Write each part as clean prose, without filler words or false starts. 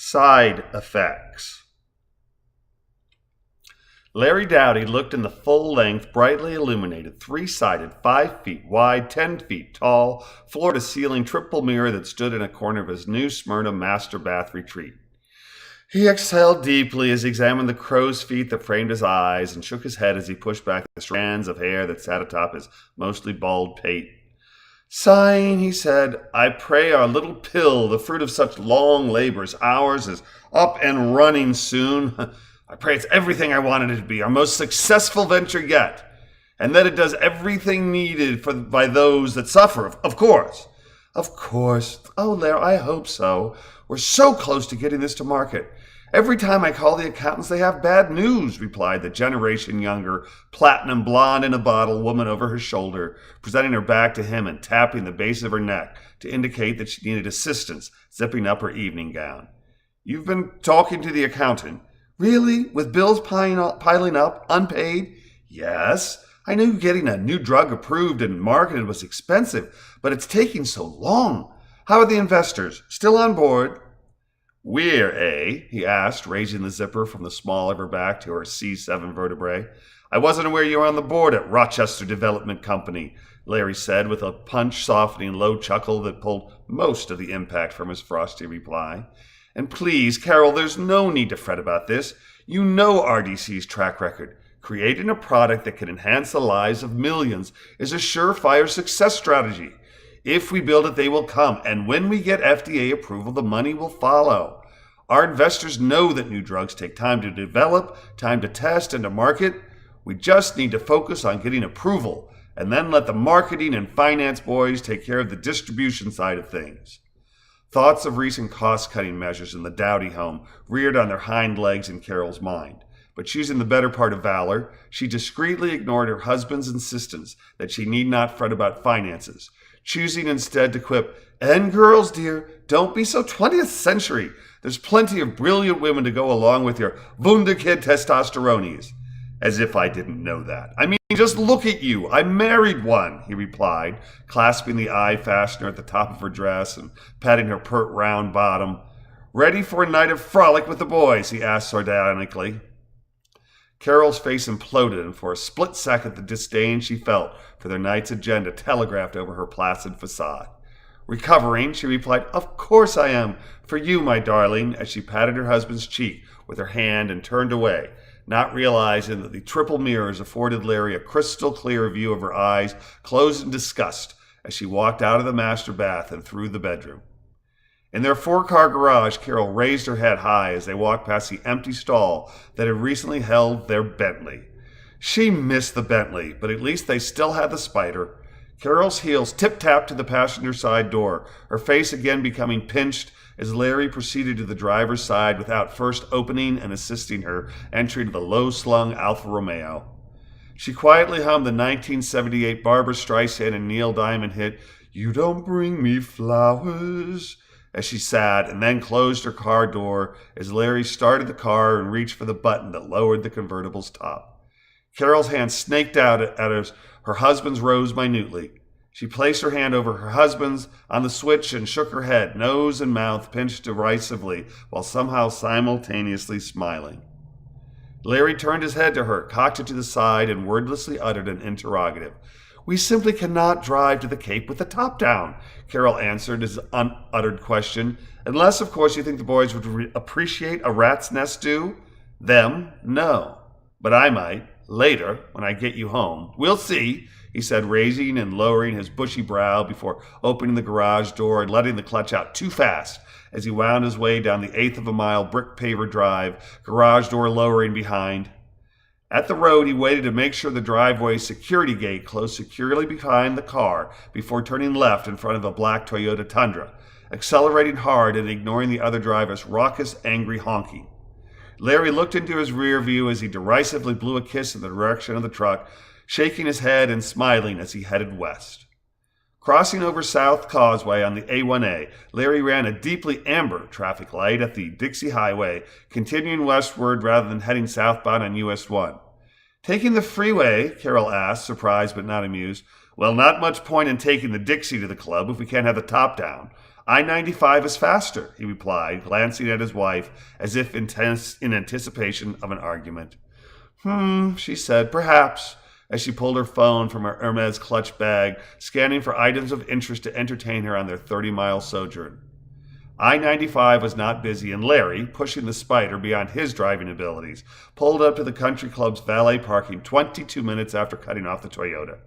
Side effects. Larry Dowdy looked in the full-length, brightly illuminated, three-sided, 5 feet wide, 10 feet tall, floor-to-ceiling triple mirror that stood in a corner of his new Smyrna master bath retreat. He exhaled deeply as he examined the crow's feet that framed his eyes and shook his head as he pushed back the strands of hair that sat atop his mostly bald pate. Sighing, he said, "I pray our little pill, the fruit of such long labors, ours, is up and running soon. I pray it's everything I wanted it to be, our most successful venture yet, and that it does everything needed by those that suffer, of course." "Of course. Oh, Larry, I hope so. We're so close to getting this to market. Every time I call the accountants, they have bad news," replied the generation younger, platinum blonde in a bottle woman over her shoulder, presenting her back to him and tapping the base of her neck to indicate that she needed assistance zipping up her evening gown. "You've been talking to the accountant?" "Really? With bills piling up, unpaid?" "Yes. I knew getting a new drug approved and marketed was expensive, but it's taking so long. How are the investors? Still on board?" "We're, he asked, raising the zipper from the small of her back to her C7 vertebrae. "I wasn't aware you were on the board at Rochester Development Company," Larry said with a punch-softening low chuckle that pulled most of the impact from his frosty reply. "And please, Carol, there's no need to fret about this. You know RDC's track record. Creating a product that can enhance the lives of millions is a surefire success strategy. If we build it, they will come, and when we get FDA approval, the money will follow. Our investors know that new drugs take time to develop, time to test, and to market. We just need to focus on getting approval, and then let the marketing and finance boys take care of the distribution side of things." Thoughts of recent cost-cutting measures in the Dowdy home reared on their hind legs in Carol's mind. But choosing the better part of valor, she discreetly ignored her husband's insistence that she need not fret about finances, choosing instead to quip, "And girls, dear, don't be so 20th century. There's plenty of brilliant women to go along with your Wunderkid testosterones." "As if I didn't know that. I mean, just look at you. I married one," he replied, clasping the eye fastener at the top of her dress and patting her pert round bottom. "Ready for a night of frolic with the boys?" he asked sardonically. Carol's face imploded, and for a split second the disdain she felt for their night's agenda telegraphed over her placid facade. Recovering, she replied, "Of course I am, for you, my darling," as she patted her husband's cheek with her hand and turned away, not realizing that the triple mirrors afforded Larry a crystal clear view of her eyes closed in disgust as she walked out of the master bath and through the bedroom. In their 4-car garage, Carol raised her head high as they walked past the empty stall that had recently held their Bentley. She missed the Bentley, but at least they still had the Spider. Carol's heels tip-tapped to the passenger side door, her face again becoming pinched as Larry proceeded to the driver's side without first opening and assisting her entry to the low-slung Alfa Romeo. She quietly hummed the 1978 Barbra Streisand and Neil Diamond hit, "You Don't Bring Me Flowers," as she sat, and then closed her car door as Larry started the car and reached for the button that lowered the convertible's top. Carol's hand snaked out at her husband's rose minutely. She placed her hand over her husband's on the switch and shook her head, nose and mouth pinched derisively, while somehow simultaneously smiling. Larry turned his head to her, cocked it to the side, and wordlessly uttered an interrogative. "We simply cannot drive to the Cape with the top down," Carol answered his unuttered question, "unless, of course, you think the boys would appreciate a rat's nest stew." "Them? No. But I might. Later, when I get you home. We'll see," he said, raising and lowering his bushy brow before opening the garage door and letting the clutch out too fast as he wound his way down the 1/8 of a mile brick paver drive, garage door lowering behind. At the road, he waited to make sure the driveway security gate closed securely behind the car before turning left in front of a black Toyota Tundra, accelerating hard and ignoring the other driver's raucous, angry honking. Larry looked into his rear view as he derisively blew a kiss in the direction of the truck, shaking his head and smiling as he headed west. Crossing over South Causeway on the A1A, Larry ran a deeply amber traffic light at the Dixie Highway, continuing westward rather than heading southbound on US 1. "Taking the freeway?" Carol asked, surprised but not amused. Well, not much point in taking the Dixie to the club if we can't have the top down. I-95 is faster, he replied, glancing at his wife as if in anticipation of an argument. She said, perhaps, as she pulled her phone from her Hermes clutch bag, scanning for items of interest to entertain her on their 30-mile sojourn. I-95 was not busy, and Larry, pushing the Spider beyond his driving abilities, pulled up to the country club's valet parking 22 minutes after cutting off the Toyota.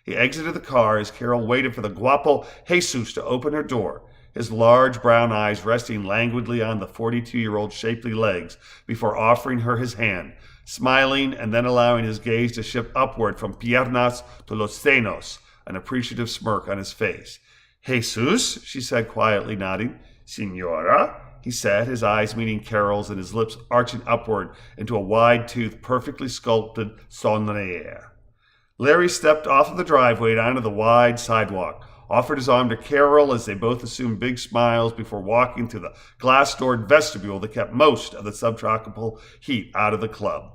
He exited the car as Carol waited for the guapo Jesus to open her door, his large brown eyes resting languidly on the 42-year-old's shapely legs before offering her his hand, smiling and then allowing his gaze to shift upward from piernas to los senos, an appreciative smirk on his face. Jesus, she said quietly, nodding. Senora, he said, his eyes meeting Carol's and his lips arching upward into a wide-toothed, perfectly sculpted sonrire. Larry stepped off of the driveway and onto the wide sidewalk, offered his arm to Carol as they both assumed big smiles before walking to the glass-doored vestibule that kept most of the subtropical heat out of the club.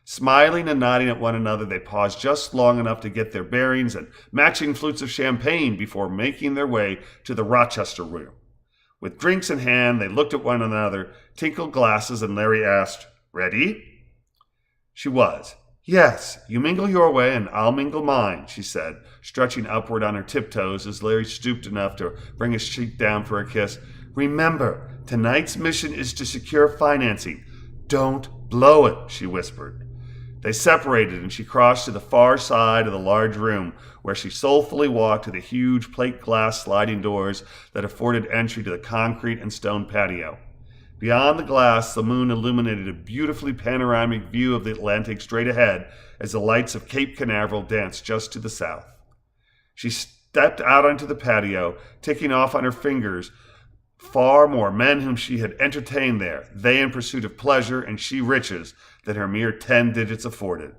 Smiling and nodding at one another, they paused just long enough to get their bearings and matching flutes of champagne before making their way to the Rochester room. With drinks in hand, they looked at one another, tinkled glasses, and Larry asked, "Ready?" She was. "Yes, you mingle your way and I'll mingle mine," she said, stretching upward on her tiptoes as Larry stooped enough to bring his cheek down for a kiss. "Remember, tonight's mission is to secure financing. Don't blow it," she whispered. They separated and she crossed to the far side of the large room where she soulfully walked to the huge plate glass sliding doors that afforded entry to the concrete and stone patio. Beyond the glass, the moon illuminated a beautifully panoramic view of the Atlantic straight ahead as the lights of Cape Canaveral danced just to the south. She stepped out onto the patio, ticking off on her fingers far more men whom she had entertained there, they in pursuit of pleasure and she riches, than her mere 10 digits afforded.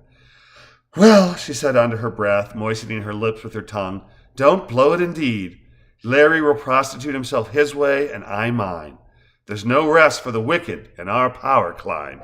"Well," she said under her breath, moistening her lips with her tongue, "don't blow it indeed. Larry will prostitute himself his way and I mine. There's no rest for the wicked in our power climb."